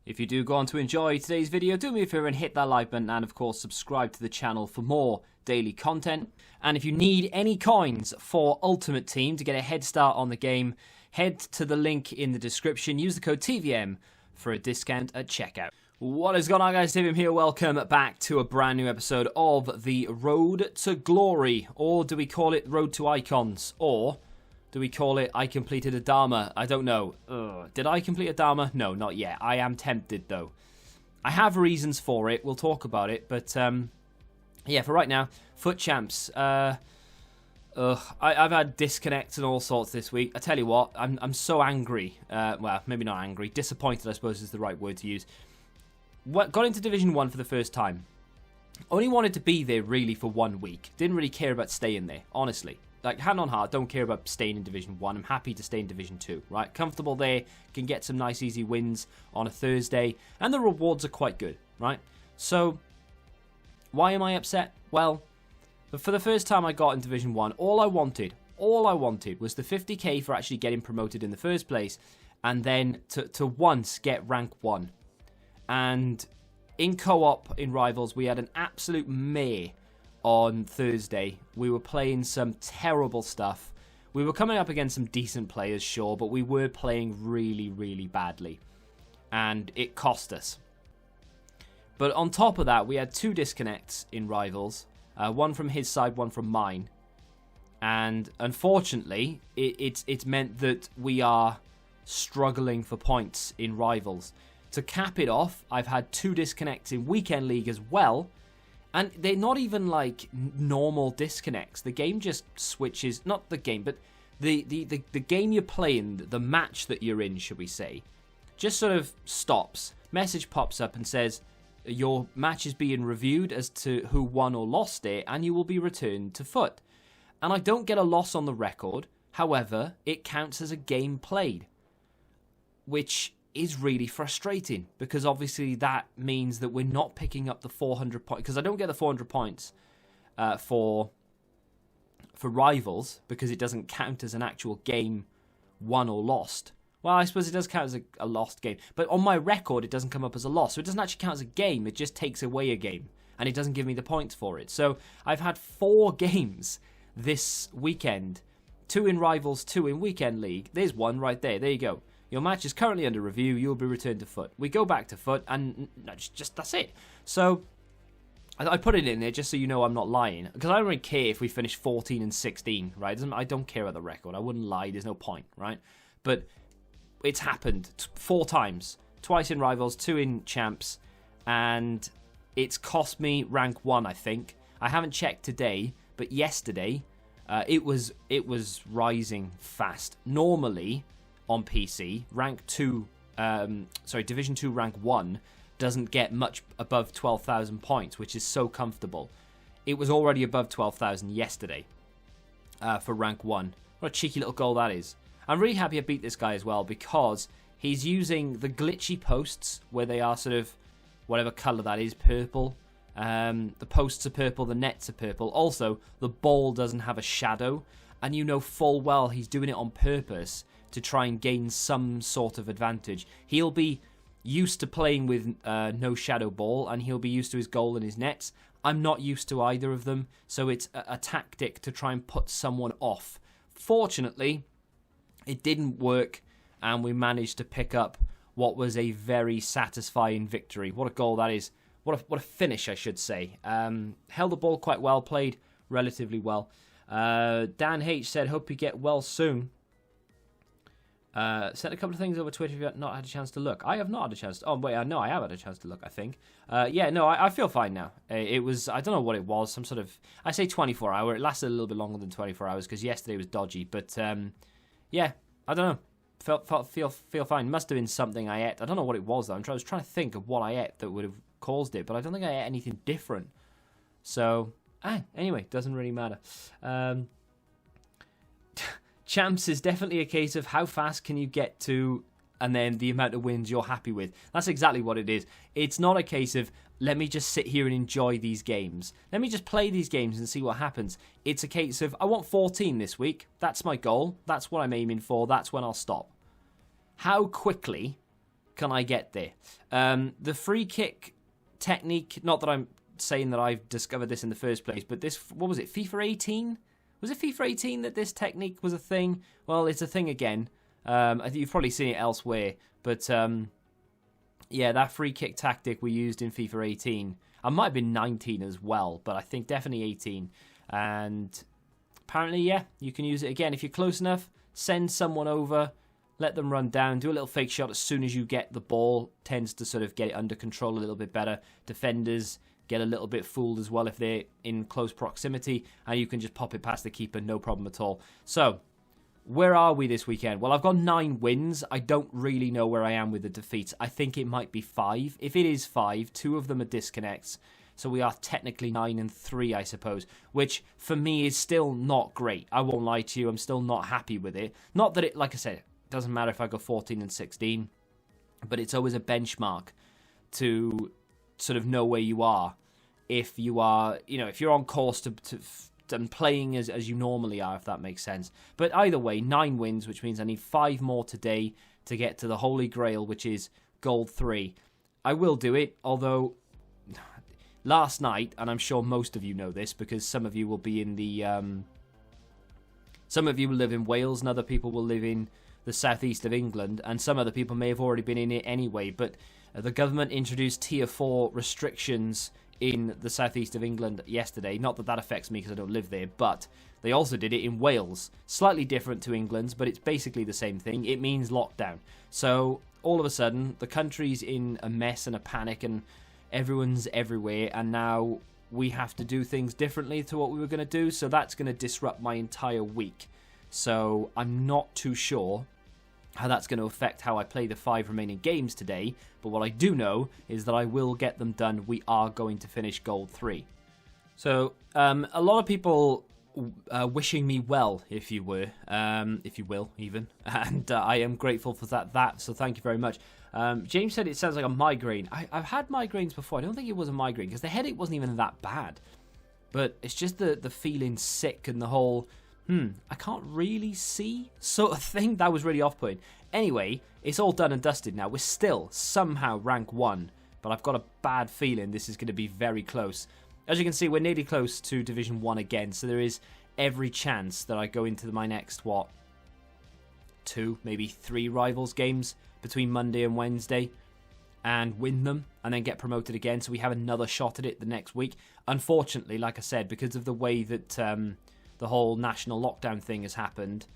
If you do go on to enjoy today's video, do me a favour and hit that like button and of course subscribe to the channel for more daily content. And if you need any coins for Ultimate Team to get a head start on the game, head to the link in the description. Use the code TVM for a discount at checkout. What is going on, guys? TVM here. Welcome back to a brand new episode of the Road to Glory. Or do we call it Road to Icons? Or do we call it I completed Adama? I don't know. Did I complete Adama? No, not yet. I am tempted, though. I have reasons for it. We'll talk about it. But, yeah, for right now, Foot Champs. I've had disconnects and all sorts this week. I tell you what, I'm so angry. Well, maybe not angry. Disappointed, I suppose, is the right word to use. Got into Division 1 for the first time. Only wanted to be there, really, for 1 week. Didn't really care about staying there, honestly. Like, hand on heart, don't care about staying in Division 1. I'm happy to stay in Division 2, right? Comfortable there, can get some nice, easy wins on a Thursday, and the rewards are quite good, right? So, why am I upset? Well, for the first time I got in Division 1, all I wanted was the 50k for actually getting promoted in the first place, and then to once get rank 1. And in co-op, in Rivals, we had an absolute mare on Thursday. We were playing some terrible stuff. We were coming up against some decent players, sure, but we were playing really, really badly. And it cost us. But on top of that, we had 2 disconnects in Rivals. One from his side, one from mine. And unfortunately, it's meant that we are struggling for points in Rivals. To cap it off, I've had 2 disconnects in Weekend League as well. And they're not even like normal disconnects. The game just switches, not the game, but the game you're playing, the match that you're in, should we say, just sort of stops. Message pops up and says, your match is being reviewed as to who won or lost it, and you will be returned to Foot. And I don't get a loss on the record. However, it counts as a game played, which is really frustrating, because obviously that means that we're not picking up the 400 points, because I don't get the 400 points for Rivals, because it doesn't count as an actual game won or lost. Well, I suppose it does count as a lost game, but on my record it doesn't come up as a loss, so it doesn't actually count as a game. It just takes away a game, and it doesn't give me the points for it. So I've had 4 games this weekend, 2 in Rivals, 2 in Weekend League. There's one right there. There you go. Your match is currently under review. You will be returned to Foot. We go back to Foot, and just that's it. So I put it in there just so you know I'm not lying, because I don't really care if we finish 14 and 16, right? I don't care about the record. I wouldn't lie. There's no point, right? But it's happened 4 times. Twice in Rivals, 2 in Champs, and it's cost me rank 1, I think. I haven't checked today, but yesterday it was rising fast. Normally on PC, Division 2 rank 1 doesn't get much above 12,000 points, which is so comfortable. It was already above 12,000 yesterday for rank 1. What a cheeky little goal that is. I'm really happy I beat this guy as well, because he's using the glitchy posts where they are sort of whatever colour that is, purple. The posts are purple, the nets are purple. Also, the ball doesn't have a shadow, and you know full well he's doing it on purpose to try and gain some sort of advantage. He'll be used to playing with no shadow ball, and he'll be used to his goal and his nets. I'm not used to either of them, so it's a tactic to try and put someone off. Fortunately, it didn't work, and we managed to pick up what was a very satisfying victory. What a goal that is. What a finish, I should say. Held the ball quite well, played relatively well. Dan H said, hope you get well soon. Sent a couple of things over Twitter if you have not had a chance to look. I have not had a chance to... Oh, wait, no, I have had a chance to look, I think. Yeah, no, I feel fine now. It was... I don't know what it was. Some sort of... I say 24 hour. It lasted a little bit longer than 24 hours because yesterday was dodgy. But, yeah, I don't know. Feel fine. Must have been something I ate. I don't know what it was, though. I was trying to think of what I ate that would have caused it. But I don't think I ate anything different. So, anyway, doesn't really matter. Champs is definitely a case of how fast can you get to, and then the amount of wins you're happy with. That's exactly what it is. It's not a case of, let me just sit here and enjoy these games. Let me just play these games and see what happens. It's a case of, I want 14 this week. That's my goal. That's what I'm aiming for. That's when I'll stop. How quickly can I get there? The free kick technique, not that I'm saying that I've discovered this in the first place, but this, what was it, FIFA 18? Was it FIFA 18 that this technique was a thing? Well, it's a thing again. I think you've probably seen it elsewhere, but yeah, that free kick tactic we used in FIFA 18. I might have been 19 as well, but I think definitely 18. And apparently, yeah, you can use it again. If you're close enough, send someone over, let them run down, do a little fake shot as soon as you get the ball. Tends to sort of get it under control a little bit better. Defenders get a little bit fooled as well if they're in close proximity, and you can just pop it past the keeper, no problem at all. So, where are we this weekend? Well, I've got 9 wins. I don't really know where I am with the defeats. I think it might be 5. If it is 5, 2 of them are disconnects. So we are technically 9-3, I suppose, which for me is still not great. I won't lie to you. I'm still not happy with it. Not that it, like I said, it doesn't matter if I go 14-16, but it's always a benchmark to sort of know where you are. If you are, you know, if you're on course to and playing as you normally are, if that makes sense. But either way, 9 wins, which means I need 5 more today to get to the Holy Grail, which is Gold 3. I will do it, although last night, and I'm sure most of you know this, because some of you will be in the... some of you will live in Wales, and other people will live in the southeast of England, and some other people may have already been in it anyway, but the government introduced Tier 4 restrictions in the southeast of England yesterday. Not that that affects me because I don't live there, but they also did it in Wales. Slightly different to England's, but it's basically the same thing. It means lockdown. So all of a sudden, the country's in a mess and a panic, and everyone's everywhere, and now we have to do things differently to what we were going to do, so that's going to disrupt my entire week. So I'm not too sure how that's going to affect how I play the 5 remaining games today, but what I do know is that I will get them done. We are going to finish Gold 3. So a lot of people wishing me well, if you will, even, and I am grateful for that. So thank you very much. James said it sounds like a migraine. I've had migraines before. I don't think it was a migraine because the headache wasn't even that bad, but it's just the feeling sick and the whole I can't really see sort of thing. That was really off-putting. Anyway, it's all done and dusted now. We're still somehow rank 1, but I've got a bad feeling this is going to be very close. As you can see, we're nearly close to Division 1 again, so there is every chance that I go into my next, 2, maybe 3 rivals games between Monday and Wednesday and win them and then get promoted again, so we have another shot at it the next week. Unfortunately, like I said, because of the way that the whole national lockdown thing has happened,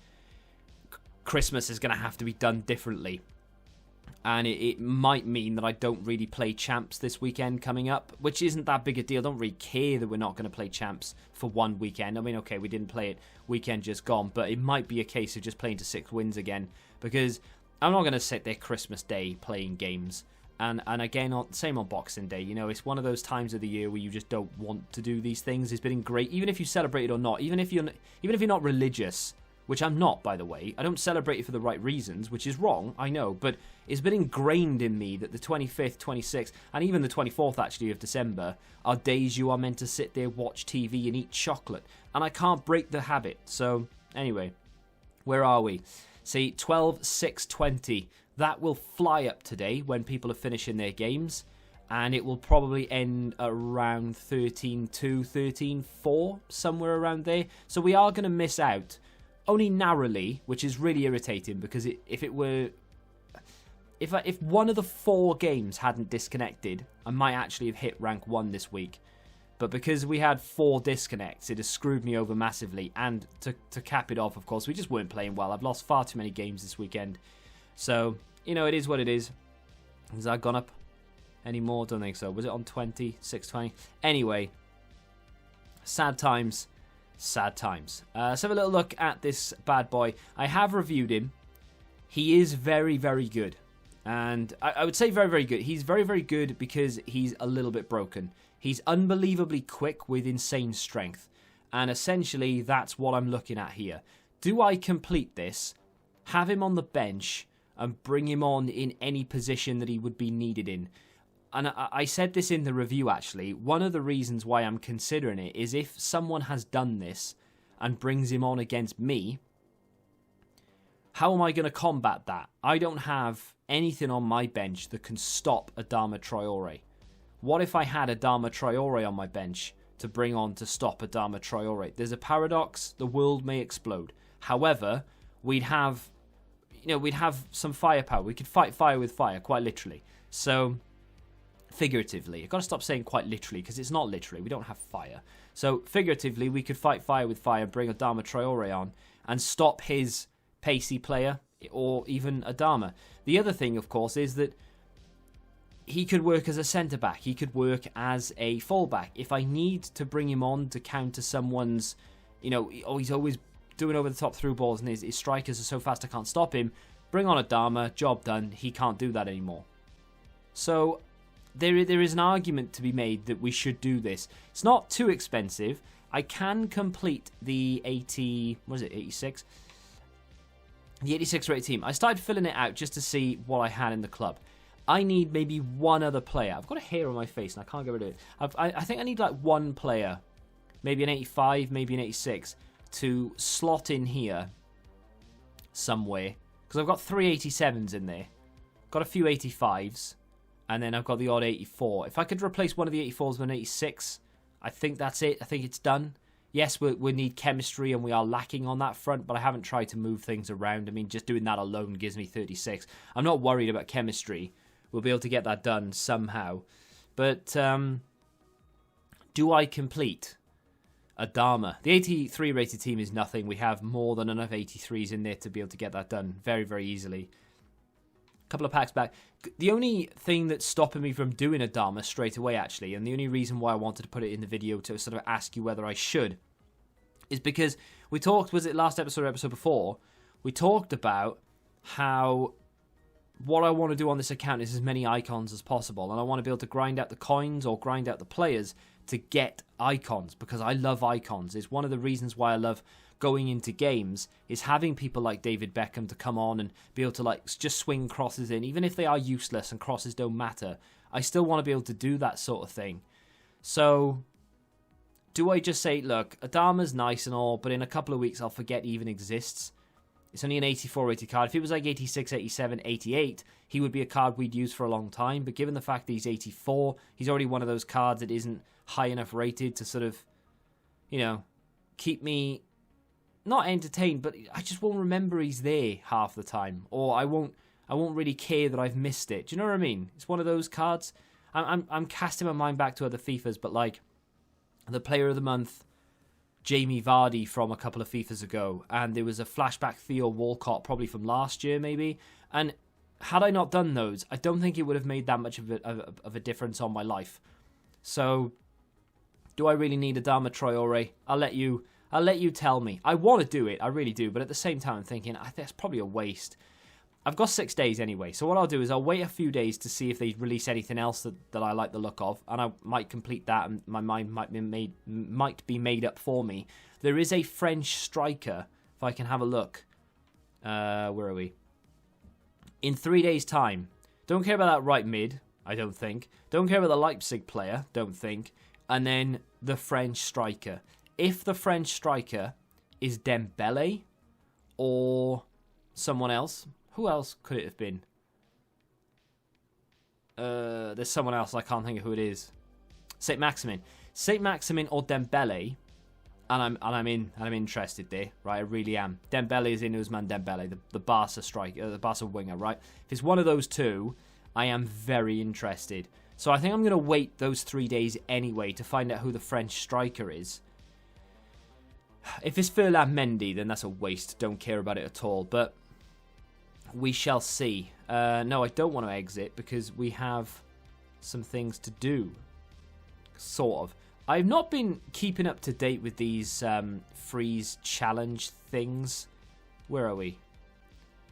Christmas is going to have to be done differently. And it might mean that I don't really play champs this weekend coming up, which isn't that big a deal. I don't really care that we're not going to play champs for one weekend. I mean, okay, we didn't play it weekend just gone, but it might be a case of just playing to 6 wins again, because I'm not going to sit there Christmas Day playing games. And again, same on Boxing Day. You know, it's one of those times of the year where you just don't want to do these things. It's been great, even if you celebrate it or not. Even if you're not religious, which I'm not, by the way. I don't celebrate it for the right reasons, which is wrong, I know. But it's been ingrained in me that the 25th, 26th, and even the 24th, actually, of December are days you are meant to sit there, watch TV, and eat chocolate. And I can't break the habit. So, anyway, where are we? See, 12, 6, 20. That will fly up today when people are finishing their games, and it will probably end around 13-2, 13-4, somewhere around there. So we are going to miss out, only narrowly, which is really irritating, because if one of the 4 games hadn't disconnected, I might actually have hit rank 1 this week. But because we had 4 disconnects, it has screwed me over massively. And to cap it off, of course, we just weren't playing well. I've lost far too many games this weekend. So, you know, it is what it is. Has that gone up anymore? Don't think so. Was it on 20? 620? Anyway, sad times. Sad times. Let's have a little look at this bad boy. I have reviewed him. He is very, very good. And I would say very, very good. He's very, very good because he's a little bit broken. He's unbelievably quick with insane strength. And essentially, that's what I'm looking at here. Do I complete this, have him on the bench, and bring him on in any position that he would be needed in? And I said this in the review, actually. One of the reasons why I'm considering it is if someone has done this and brings him on against me, How am I going to combat that? I don't have anything on my bench that can stop Adama Traoré. What if I had Adama Traoré on my bench to bring on to stop Adama Traoré? There's a paradox. The world may explode. However, we'd have some firepower. We could fight fire with fire, quite literally. So, figuratively. I've got to stop saying quite literally, because it's not literally. We don't have fire. So, figuratively, we could fight fire with fire, bring Adama Traoré on, and stop his pacey player, or even Adama. The other thing, of course, is that he could work as a centre-back. He could work as a full-back. If I need to bring him on to counter someone's, he's always doing over-the-top through balls and his strikers are so fast I can't stop him, bring on Adama, job done. He can't do that anymore. So there is an argument to be made that we should do this. It's not too expensive. I can complete the 86? The 86 rated team. I started filling it out just to see what I had in the club. I need maybe one other player. I've got a hair on my face and I can't get rid of it. I think I need like one player, maybe an 85, maybe an 86, to slot in here somewhere. Because I've got 3 87s in there. Got a few 85s. And then I've got the odd 84. If I could replace one of the 84s with an 86, I think that's it. I think it's done. Yes, we need chemistry and we are lacking on that front, but I haven't tried to move things around. I mean, just doing that alone gives me 36. I'm not worried about chemistry. We'll be able to get that done somehow. But do I complete Adama? The 83 rated team is nothing. We have more than enough 83s in there to be able to get that done very, very easily. A couple of packs back. The only thing that's stopping me from doing Adama straight away, actually, and the only reason why I wanted to put it in the video to sort of ask you whether I should, is because we talked, was it last episode or episode before, we talked about how what I want to do on this account is as many icons as possible, and I want to be able to grind out the coins or grind out the players to get icons, because I love icons. It's one of the reasons why I love going into games, is having people like David Beckham to come on and be able to like just swing crosses in, even if they are useless and crosses don't matter. I still want to be able to do that sort of thing. So do I just say, look, Adama's nice and all, but in a couple of weeks I'll forget he even exists? It's only an 84 rated card. If it was like 86, 87, 88, he would be a card we'd use for a long time. But given the fact that he's 84, he's already one of those cards that isn't high enough rated to sort of, keep me not entertained, but I just won't remember he's there half the time, or I won't really care that I've missed it. Do you know what I mean? It's one of those cards. I'm casting my mind back to other FIFAs, but like the Player of the Month, Jamie Vardy from a couple of FIFAs ago, and there was a flashback Theo Walcott probably from last year maybe, and had I not done those, I don't think it would have made that much of a difference on my life. So do I really need Adama Traoré? I'll let you tell me. I want to do it, I really do, but at the same time I'm thinking, that's probably a waste. I've got 6 days anyway, so what I'll do is I'll wait a few days to see if they release anything else that I like the look of, and I might complete that, and my mind might be made up for me. There is a French striker, if I can have a look. Where are we? In 3 days' time. Don't care about that right mid, I don't think. Don't care about the Leipzig player, don't think. And then the French striker. If the French striker is Dembele or someone else, who else could it have been? There's someone else, I can't think of who it is. Saint Maximin or Dembele, and I'm interested there, right? I really am. Dembele is in Ousmane Dembele, the Barca striker, the Barca winger, right? If it's one of those two, I am very interested. So I think I'm going to wait those 3 days anyway to find out who the French striker is. If it's Ferland Mendy, then that's a waste. Don't care about it at all. But we shall see. No, I don't want to exit because we have some things to do. Sort of. I've not been keeping up to date with these freeze challenge things. Where are we?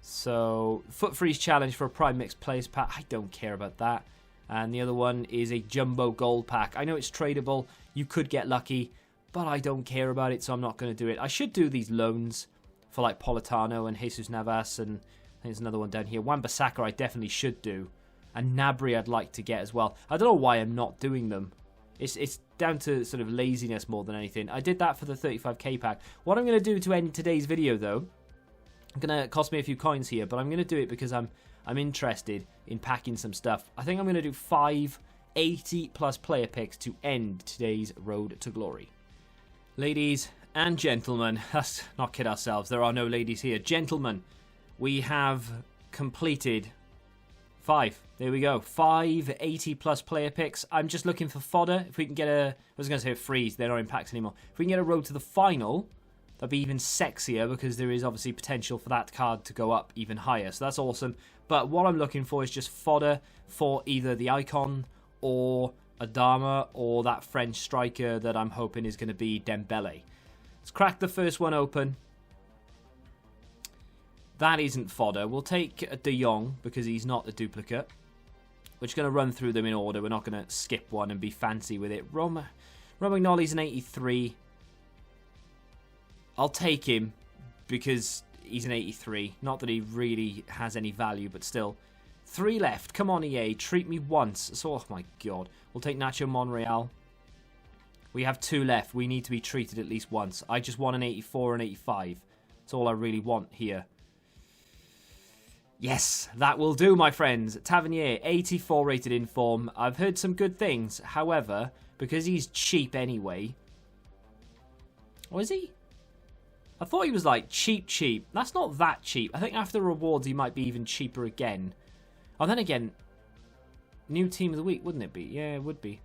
So, foot freeze challenge for a prime mixed players pack. I don't care about that. And the other one is a jumbo gold pack. I know it's tradable. You could get lucky. But I don't care about it, so I'm not going to do it. I should do these loans for like Politano and Jesus Navas, and I think there's another one down here. Wan-Bissaka I definitely should do. And Gnabry I'd like to get as well. I don't know why I'm not doing them. It's down to sort of laziness more than anything. I did that for the 35k pack. What I'm going to do to end today's video, though, Gonna cost me a few coins here, but I'm gonna do it because I'm interested in packing some stuff. I think I'm gonna do 5 80+ player picks to end today's road to glory. Ladies and gentlemen, let's not kid ourselves. There are no ladies here. Gentlemen, we have completed 5. There we go. 5 80+ player picks. I'm just looking for fodder. If we can get I was going to say a freeze. They're not in packs anymore. If we can get a road to the final, that'd be even sexier because there is obviously potential for that card to go up even higher. So that's awesome. But what I'm looking for is just fodder for either the icon or Adama or that French striker that I'm hoping is going to be Dembele. Let's crack the first one open. That isn't fodder. We'll take De Jong because he's not a duplicate. We're just going to run through them in order. We're not going to skip one and be fancy with it. Romagnoli's an 83. I'll take him because he's an 83. Not that he really has any value, but still. 3 left. Come on, EA. Treat me once. So, oh my god. We'll take Nacho Monreal. We have 2 left. We need to be treated at least once. I just want an 84 and 85. That's all I really want here. Yes, that will do, my friends. Tavernier, 84 rated in form. I've heard some good things. However, because he's cheap anyway. Or is he? I thought he was like cheap. That's not that cheap. I think after rewards he might be even cheaper again. Oh, then again, new team of the week, wouldn't it be? Yeah, it would be.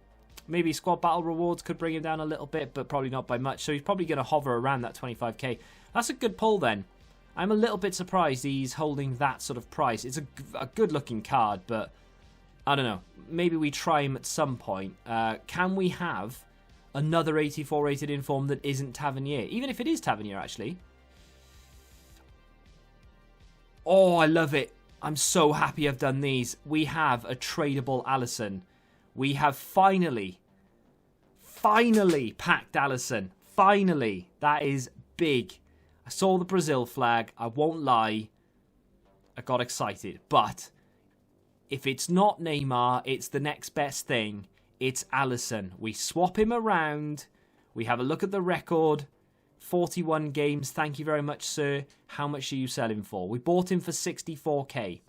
Maybe squad battle rewards could bring him down a little bit, but probably not by much. So he's probably going to hover around that 25k. That's a good pull then. I'm a little bit surprised he's holding that sort of price. It's a good-looking card, but I don't know. Maybe we try him at some point. Can we have another 84 rated inform that isn't Tavernier? Even if it is Tavernier, actually. Oh, I love it. I'm so happy I've done these. We have a tradable Alisson. We have finally packed Alisson. Finally. That is big. I saw the Brazil flag. I won't lie. I got excited. But if it's not Neymar, it's the next best thing. It's Alisson. We swap him around. We have a look at the record. 41 games. Thank you very much, sir. How much are you selling for? We bought him for 64k.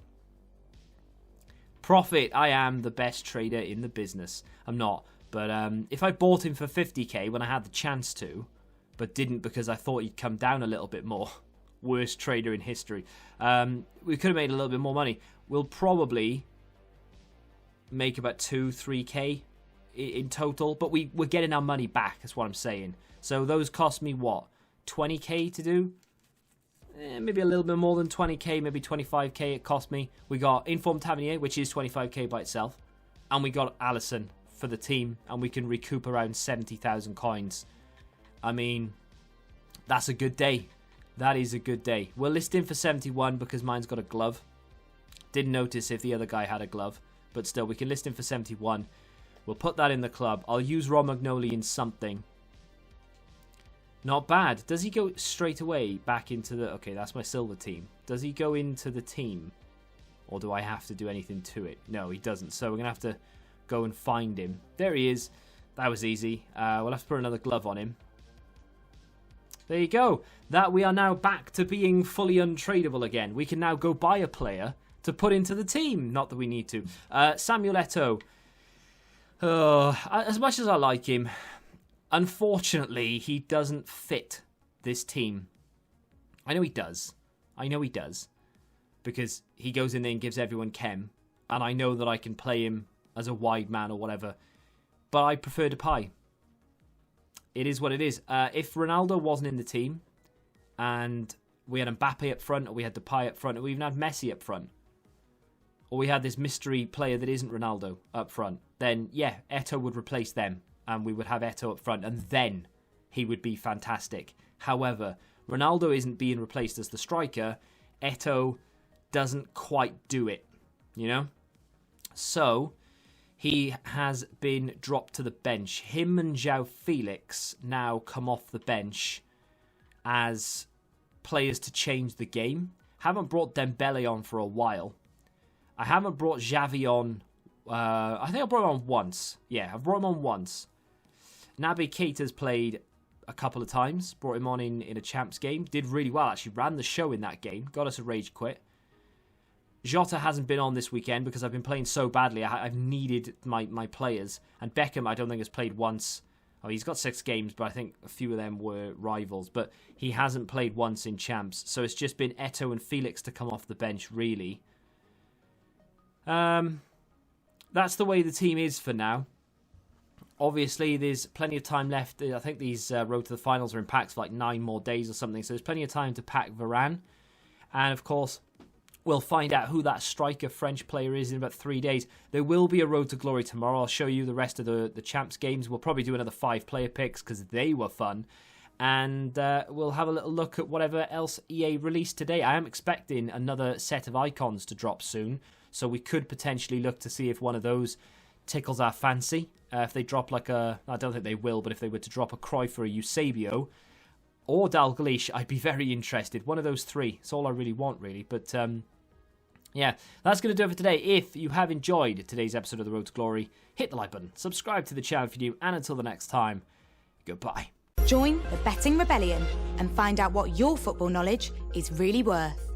Profit. I am the best trader in the business. I'm not. But if I bought him for 50k when I had the chance to, but didn't because I thought he'd come down a little bit more. Worst trader in history. We could have made a little bit more money. We'll probably make about 2-3k in total, but we're getting our money back. That's what I'm saying. So those cost me what? 20k to do? Maybe a little bit more than 20k, maybe 25k it cost me. We got Informed Tavernier, which is 25k by itself, and we got Alisson for the team, and we can recoup around 70,000 coins. I mean, that's a good day. That is a good day. We'll list him for 71 because mine's got a glove. Didn't notice if the other guy had a glove, but still, we can list him for 71. We'll put that in the club. I'll use Romagnoli in something. Not bad. Does he go straight away back into the... Okay, that's my silver team. Does he go into the team? Or do I have to do anything to it? No, he doesn't. So we're going to have to go and find him. There he is. That was easy. We'll have to put another glove on him. There you go. That we are now back to being fully untradeable again. We can now go buy a player to put into the team. Not that we need to. Samuel Eto'o. As much as I like him, unfortunately, he doesn't fit this team. I know he does. Because he goes in there and gives everyone chem. And I know that I can play him as a wide man or whatever. But I prefer Depay. It is what it is. If Ronaldo wasn't in the team and we had Mbappe up front or we had Depay up front or we even had Messi up front or we had this mystery player that isn't Ronaldo up front, then yeah, Eto'o would replace them and we would have Eto'o up front and then he would be fantastic. However, Ronaldo isn't being replaced as the striker. Eto'o doesn't quite do it, you know? So he has been dropped to the bench. Him and João Felix now come off the bench as players to change the game. Haven't brought Dembele on for a while. I haven't brought Xavi on. I think I brought him on once. Yeah, I've brought him on once. Naby Keita's played a couple of times. Brought him on in a champs game. Did really well, actually. Ran the show in that game. Got us a rage quit. Jota hasn't been on this weekend because I've been playing so badly. I've needed my players. And Beckham, I don't think, has played once. Oh, he's got 6 games, but I think a few of them were rivals. But he hasn't played once in champs. So it's just been Eto'o and Felix to come off the bench, really. That's the way the team is for now. Obviously, there's plenty of time left. I think these road to the finals are in packs for like 9 more days or something. So there's plenty of time to pack Varane. And, of course, we'll find out who that striker French player is in about 3 days. There will be a Road to Glory tomorrow. I'll show you the rest of the champs games. We'll probably do another 5 player picks because they were fun. And we'll have a little look at whatever else EA released today. I am expecting another set of icons to drop soon. So we could potentially look to see if one of those tickles our fancy. If they drop like a... I don't think they will, but if they were to drop a Cruyff or a Eusebio or Dalglish, I'd be very interested. One of those 3. It's all I really want, really. But... yeah, that's going to do it for today. If you have enjoyed today's episode of The Road to Glory, hit the like button, subscribe to the channel if you're new, and until the next time, goodbye. Join the Betting Rebellion and find out what your football knowledge is really worth.